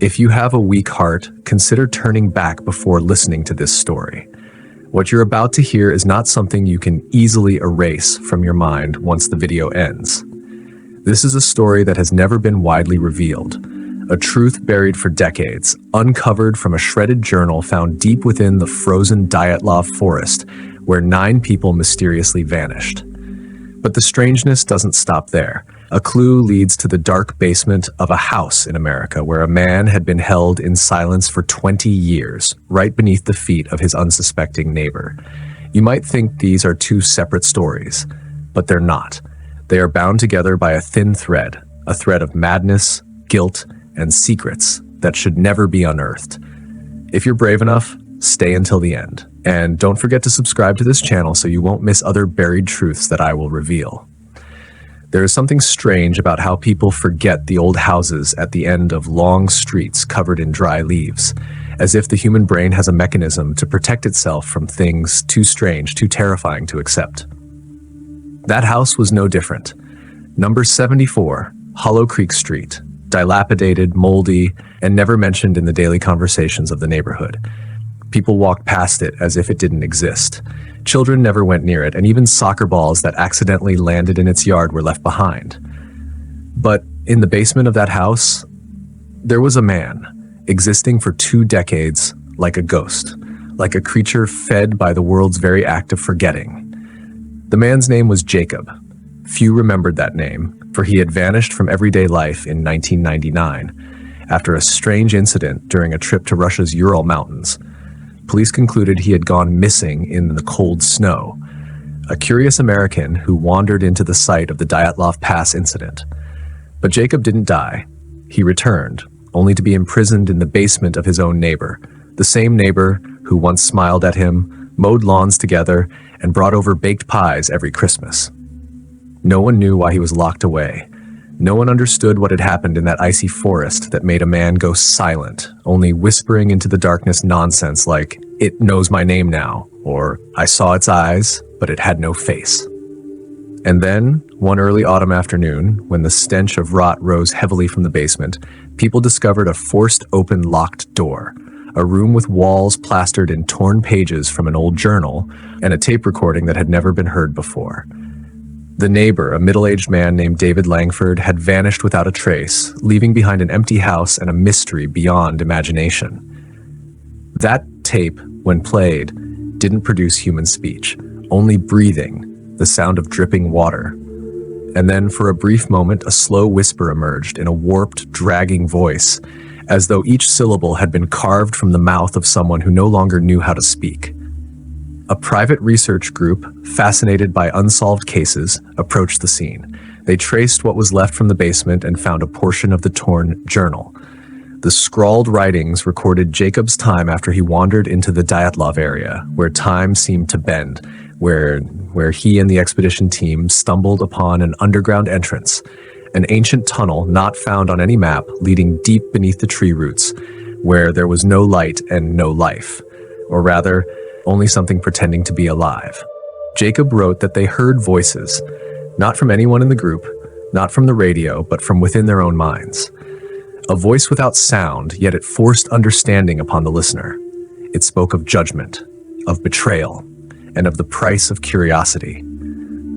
If you have a weak heart, consider turning back before listening to this story. What you're about to hear is not something you can easily erase from your mind once the video ends. This is a story that has never been widely revealed, a truth buried for decades, uncovered from a shredded journal found deep within the frozen Dyatlov forest, where 9 people mysteriously vanished. But the strangeness doesn't stop there. A clue leads to the dark basement of a house in America where a man had been held in silence for 20 years, right beneath the feet of his unsuspecting neighbor. You might think these are 2 separate stories, but they're not. They are bound together by a thin thread, a thread of madness, guilt, and secrets that should never be unearthed. If you're brave enough, stay until the end. And don't forget to subscribe to this channel so you won't miss other buried truths that I will reveal. There is something strange about how people forget the old houses at the end of long streets covered in dry leaves, as if the human brain has a mechanism to protect itself from things too strange, too terrifying to accept. That house was no different. Number 74, Hollow Creek Street, dilapidated, moldy, and never mentioned in the daily conversations of the neighborhood. People walked past it as if it didn't exist. Children never went near it, and even soccer balls that accidentally landed in its yard were left behind. But in the basement of that house, there was a man, existing for 2 decades like a ghost, like a creature fed by the world's very act of forgetting. The man's name was Jacob. Few remembered that name, for he had vanished from everyday life in 1999, after a strange incident during a trip to Russia's Ural Mountains. Police concluded he had gone missing in the cold snow, a curious American who wandered into the site of the Dyatlov Pass incident. But Jacob didn't die. He returned, only to be imprisoned in the basement of his own neighbor, the same neighbor who once smiled at him, mowed lawns together, and brought over baked pies every Christmas. No one knew why he was locked away. No one understood what had happened in that icy forest that made a man go silent, only whispering into the darkness nonsense like, "It knows my name now," or "I saw its eyes, but it had no face." And then, one early autumn afternoon, when the stench of rot rose heavily from the basement, people discovered a forced open locked door, a room with walls plastered in torn pages from an old journal, and a tape recording that had never been heard before. The neighbor, a middle-aged man named David Langford, had vanished without a trace, leaving behind an empty house and a mystery beyond imagination. That tape, when played, didn't produce human speech, only breathing, the sound of dripping water. And then, for a brief moment, a slow whisper emerged in a warped, dragging voice, as though each syllable had been carved from the mouth of someone who no longer knew how to speak. A private research group, fascinated by unsolved cases, approached the scene. They traced what was left from the basement and found a portion of the torn journal. The scrawled writings recorded Jacob's time after he wandered into the Dyatlov area, where time seemed to bend, where he and the expedition team stumbled upon an underground entrance, an ancient tunnel not found on any map leading deep beneath the tree roots, where there was no light and no life, or rather, only something pretending to be alive. Jacob wrote that they heard voices, not from anyone in the group, not from the radio, but from within their own minds. A voice without sound, yet it forced understanding upon the listener. It spoke of judgment, of betrayal, and of the price of curiosity.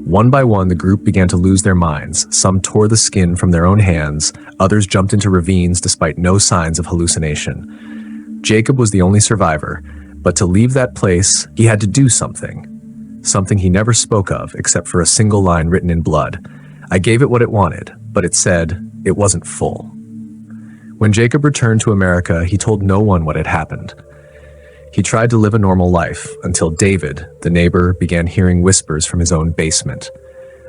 One by one, the group began to lose their minds. Some tore the skin from their own hands, others jumped into ravines despite no signs of hallucination. Jacob was the only survivor, but to leave that place, he had to do something he never spoke of except for a single line written in blood. "I gave it what it wanted, but it said it wasn't full." When Jacob returned to America, he told no one what had happened. He tried to live a normal life until David, the neighbor, began hearing whispers from his own basement,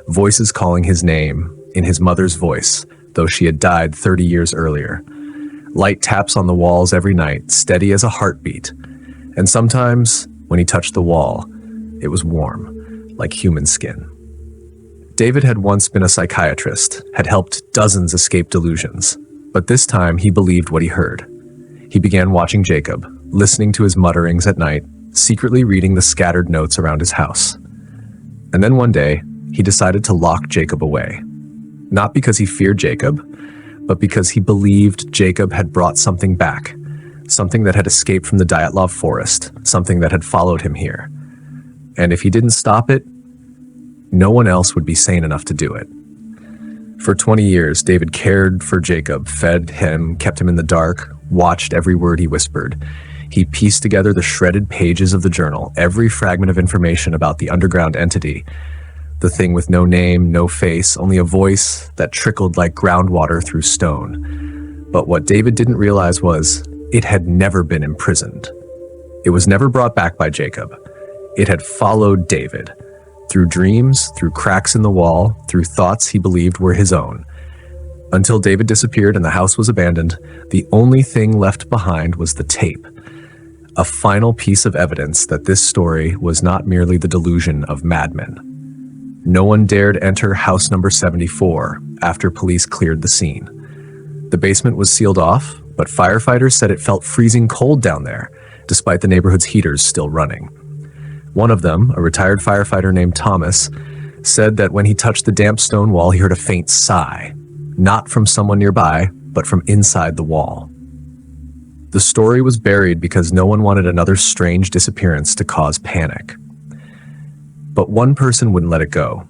voices calling his name in his mother's voice, though she had died 30 years earlier. Light taps on the walls every night, steady as a heartbeat. And sometimes, when he touched the wall, it was warm, like human skin. David had once been a psychiatrist, had helped dozens escape delusions, but this time he believed what he heard. He began watching Jacob, listening to his mutterings at night, secretly reading the scattered notes around his house. And then one day, he decided to lock Jacob away. Not because he feared Jacob, but because he believed Jacob had brought something back, something that had escaped from the Dyatlov forest, something that had followed him here. And if he didn't stop it, no one else would be sane enough to do it. For 20 years, David cared for Jacob, fed him, kept him in the dark, watched every word he whispered. He pieced together the shredded pages of the journal, every fragment of information about the underground entity, the thing with no name, no face, only a voice that trickled like groundwater through stone. But what David didn't realize was it had never been imprisoned. It was never brought back by Jacob. It had followed David, through dreams, through cracks in the wall, through thoughts he believed were his own. Until David disappeared and the house was abandoned, the only thing left behind was the tape, a final piece of evidence that this story was not merely the delusion of madmen. No one dared enter house number 74 after police cleared the scene. The basement was sealed off, but firefighters said it felt freezing cold down there, despite the neighborhood's heaters still running. One of them, a retired firefighter named Thomas, said that when he touched the damp stone wall, he heard a faint sigh, not from someone nearby, but from inside the wall. The story was buried because no one wanted another strange disappearance to cause panic. But one person wouldn't let it go,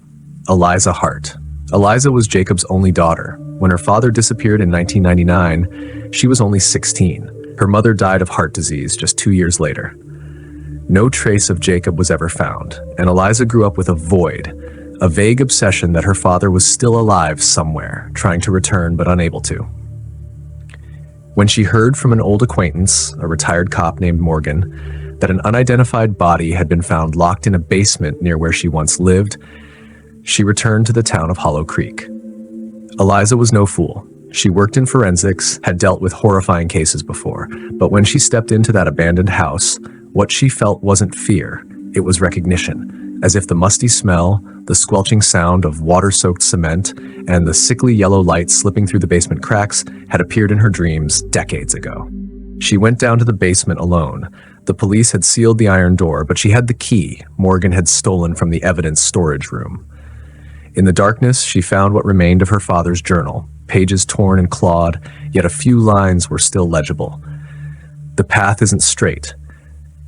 Eliza Hart. Eliza was Jacob's only daughter. When her father disappeared in 1999, she was only 16. Her mother died of heart disease just 2 years later. No trace of Jacob was ever found, and Eliza grew up with a void, a vague obsession that her father was still alive somewhere, trying to return but unable to. When she heard from an old acquaintance, a retired cop named Morgan, that an unidentified body had been found locked in a basement near where she once lived, she returned to the town of Hollow Creek. Eliza was no fool. She worked in forensics, had dealt with horrifying cases before, but when she stepped into that abandoned house, what she felt wasn't fear, it was recognition, as if the musty smell, the squelching sound of water-soaked cement, and the sickly yellow light slipping through the basement cracks had appeared in her dreams decades ago. She went down to the basement alone. The police had sealed the iron door, but she had the key Morgan had stolen from the evidence storage room. In the darkness, she found what remained of her father's journal, pages torn and clawed, yet a few lines were still legible. The path isn't straight.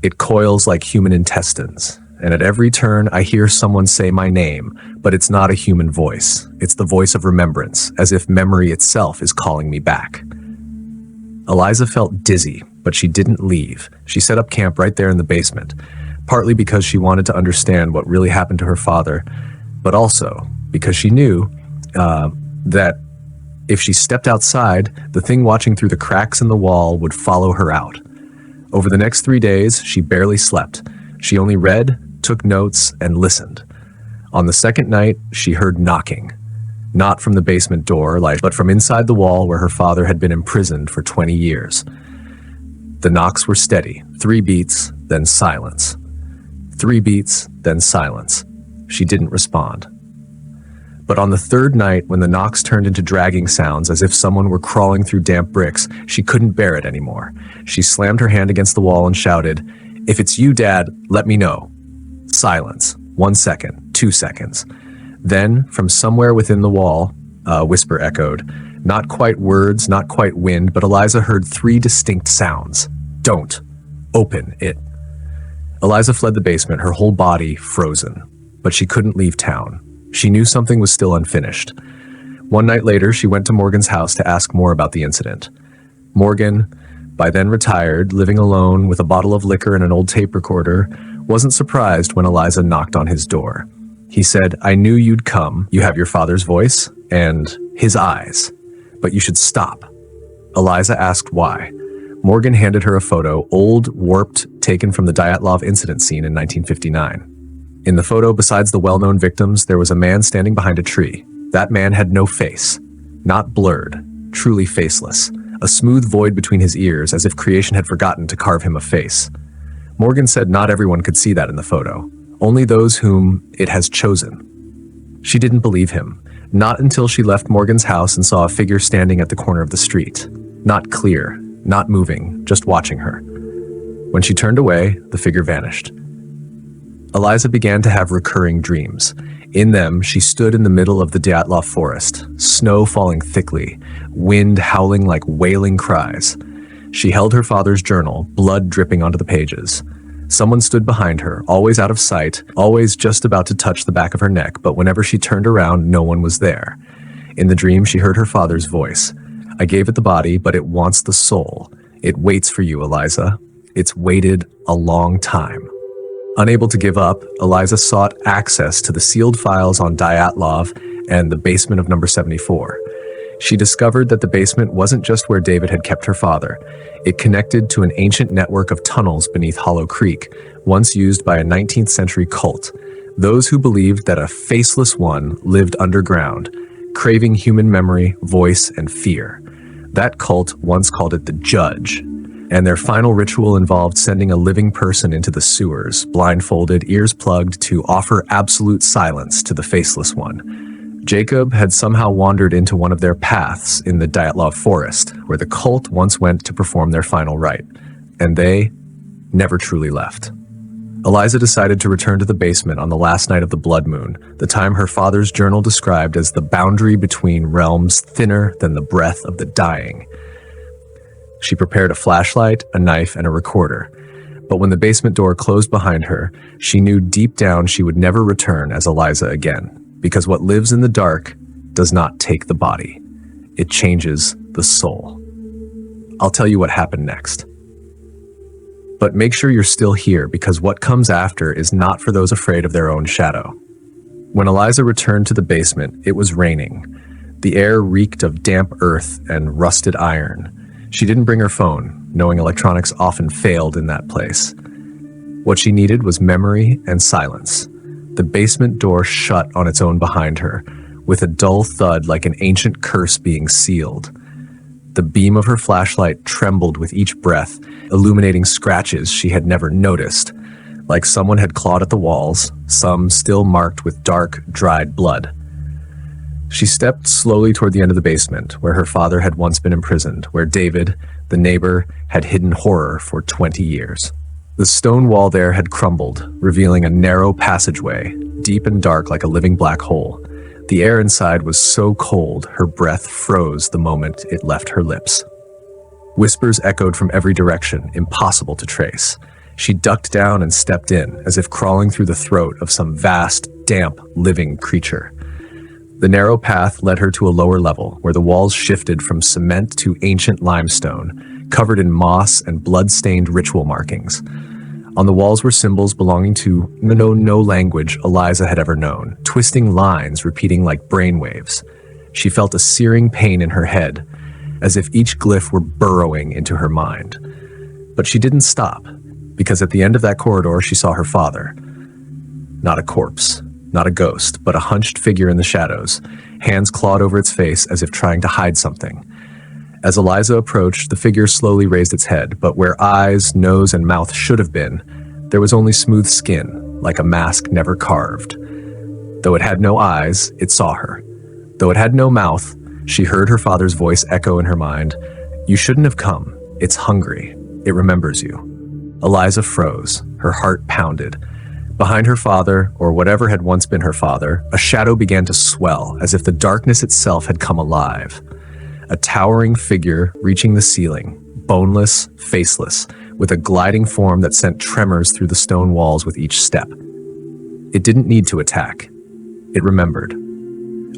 It coils like human intestines, and at every turn I hear someone say my name, but it's not a human voice. It's the voice of remembrance, as if memory itself is calling me back. Eliza felt dizzy, but she didn't leave. She set up camp right there in the basement, partly because she wanted to understand what really happened to her father, but also because she knew that if she stepped outside, the thing watching through the cracks in the wall would follow her out. Over the next 3 days, she barely slept. She only read, took notes, and listened. On the second night, she heard knocking. Not from the basement door, but from inside the wall where her father had been imprisoned for 20 years. The knocks were steady. 3 beats, then silence. 3 beats, then silence. She didn't respond. But on the third night, when the knocks turned into dragging sounds as if someone were crawling through damp bricks, she couldn't bear it anymore. She slammed her hand against the wall and shouted, "If it's you, Dad, let me know." Silence. 1 second, 2 seconds. Then, from somewhere within the wall, a whisper echoed. Not quite words, not quite wind, but Eliza heard 3 distinct sounds. "Don't. Open it." Eliza fled the basement, her whole body frozen. But she couldn't leave town. She knew something was still unfinished. One night later, she went to Morgan's house to ask more about the incident. Morgan, by then retired, living alone with a bottle of liquor and an old tape recorder, wasn't surprised when Eliza knocked on his door. He said, "I knew you'd come. You have your father's voice and his eyes, but you should stop." Eliza asked why. Morgan handed her a photo, old, warped, taken from the Dyatlov incident scene in 1959. In the photo, besides the well-known victims, there was a man standing behind a tree. That man had no face. Not blurred, truly faceless. A smooth void between his ears, as if creation had forgotten to carve him a face. Morgan said not everyone could see that in the photo. Only those whom it has chosen. She didn't believe him. Not until she left Morgan's house and saw a figure standing at the corner of the street. Not clear, not moving, just watching her. When she turned away, the figure vanished. Eliza began to have recurring dreams. In them, she stood in the middle of the Dyatlov forest, snow falling thickly, wind howling like wailing cries. She held her father's journal, blood dripping onto the pages. Someone stood behind her, always out of sight, always just about to touch the back of her neck, but whenever she turned around, no one was there. In the dream, she heard her father's voice. "I gave it the body, but it wants the soul. It waits for you, Eliza. It's waited a long time." Unable to give up, Eliza sought access to the sealed files on Dyatlov and the basement of number 74. She discovered that the basement wasn't just where David had kept her father. It connected to an ancient network of tunnels beneath Hollow Creek, once used by a 19th century cult. Those who believed that a faceless one lived underground, craving human memory, voice, and fear. That cult once called it the Judge, and their final ritual involved sending a living person into the sewers, blindfolded, ears plugged, to offer absolute silence to the faceless one. Jacob had somehow wandered into one of their paths in the Dyatlov forest, where the cult once went to perform their final rite, and they never truly left. Eliza decided to return to the basement on the last night of the blood moon, the time her father's journal described as the boundary between realms thinner than the breath of the dying. She prepared a flashlight, a knife, and a recorder. But when the basement door closed behind her, she knew deep down she would never return as Eliza again, because what lives in the dark does not take the body. It changes the soul. I'll tell you what happened next. But make sure you're still here, because what comes after is not for those afraid of their own shadow. When Eliza returned to the basement, it was raining. The air reeked of damp earth and rusted iron. She didn't bring her phone, knowing electronics often failed in that place. What she needed was memory and silence. The basement door shut on its own behind her, with a dull thud like an ancient curse being sealed. The beam of her flashlight trembled with each breath, illuminating scratches she had never noticed, like someone had clawed at the walls, some still marked with dark, dried blood. She stepped slowly toward the end of the basement, where her father had once been imprisoned, where David, the neighbor, had hidden horror for 20 years. The stone wall there had crumbled, revealing a narrow passageway, deep and dark like a living black hole. The air inside was so cold, her breath froze the moment it left her lips. Whispers echoed from every direction, impossible to trace. She ducked down and stepped in, as if crawling through the throat of some vast, damp, living creature. The narrow path led her to a lower level, where the walls shifted from cement to ancient limestone, covered in moss and blood-stained ritual markings. On the walls were symbols belonging to no language Eliza had ever known, twisting lines repeating like brainwaves. She felt a searing pain in her head, as if each glyph were burrowing into her mind. But she didn't stop, because at the end of that corridor she saw her father. Not a corpse, not a ghost, but a hunched figure in the shadows, hands clawed over its face as if trying to hide something. As Eliza approached, the figure slowly raised its head, but where eyes, nose, and mouth should have been, there was only smooth skin, like a mask never carved. Though it had no eyes, it saw her. Though it had no mouth, she heard her father's voice echo in her mind. "You shouldn't have come. It's hungry. It remembers you." Eliza froze, her heart pounded. Behind her father, or whatever had once been her father, a shadow began to swell, as if the darkness itself had come alive. A towering figure reaching the ceiling, boneless, faceless, with a gliding form that sent tremors through the stone walls with each step. It didn't need to attack. It remembered.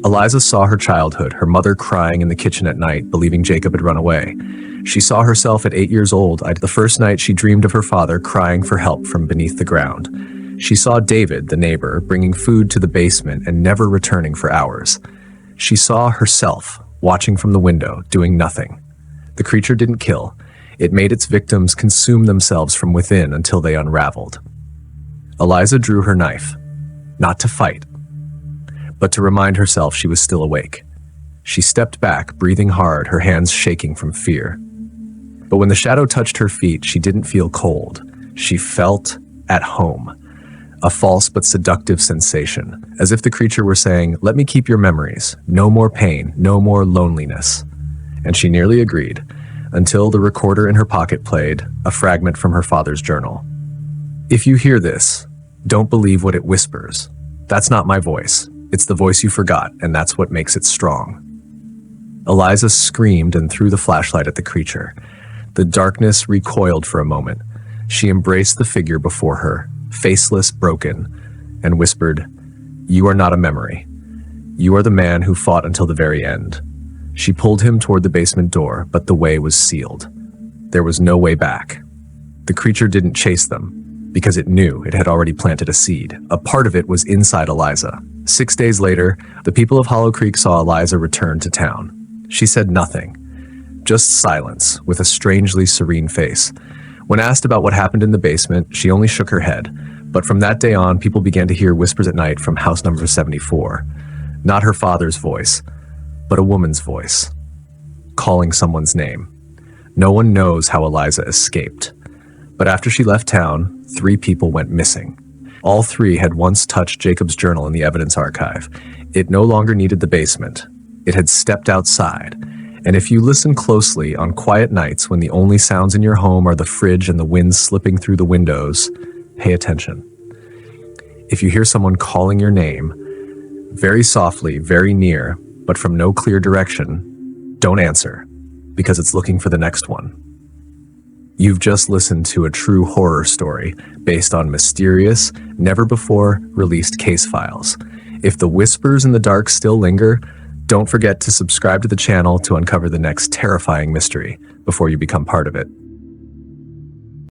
Eliza saw her childhood, her mother crying in the kitchen at night, believing Jacob had run away. She saw herself at 8 years old, the first night she dreamed of her father crying for help from beneath the ground. She saw David, the neighbor, bringing food to the basement and never returning for hours. She saw herself, watching from the window, doing nothing. The creature didn't kill. It made its victims consume themselves from within until they unraveled. Eliza drew her knife, not to fight, but to remind herself she was still awake. She stepped back, breathing hard, her hands shaking from fear. But when the shadow touched her feet, she didn't feel cold. She felt at home. A false but seductive sensation, as if the creature were saying, "Let me keep your memories. No more pain, no more loneliness." And she nearly agreed, until the recorder in her pocket played, a fragment from her father's journal. "If you hear this, Don't believe what it whispers. That's not my voice. It's the voice you forgot, and that's what makes it strong. Eliza screamed and threw the flashlight at the creature. The darkness recoiled for a moment. She embraced the figure before her, faceless, broken, and whispered, "You are not a memory. You are the man who fought until the very end." She pulled him toward the basement door, but the way was sealed. There was no way back. The creature didn't chase them, because it knew it had already planted a seed. A part of it was inside Eliza. 6 days later, the people of Hollow Creek saw Eliza return to town. She said nothing, just silence, with a strangely serene face. When asked about what happened in the basement, she only shook her head. But from that day on, people began to hear whispers at night from house number 74. Not her father's voice, but a woman's voice, calling someone's name. No one knows how Eliza escaped. But after she left town, 3 people went missing. All 3 had once touched Jacob's journal in the evidence archive. It no longer needed the basement. It had stepped outside. And if you listen closely on quiet nights when the only sounds in your home are the fridge and the wind slipping through the windows, pay attention. If you hear someone calling your name, very softly, very near, but from no clear direction, don't answer, because it's looking for the next one. You've just listened to a true horror story based on mysterious, never-before-released case files. If the whispers in the dark still linger, don't forget to subscribe to the channel to uncover the next terrifying mystery before you become part of it.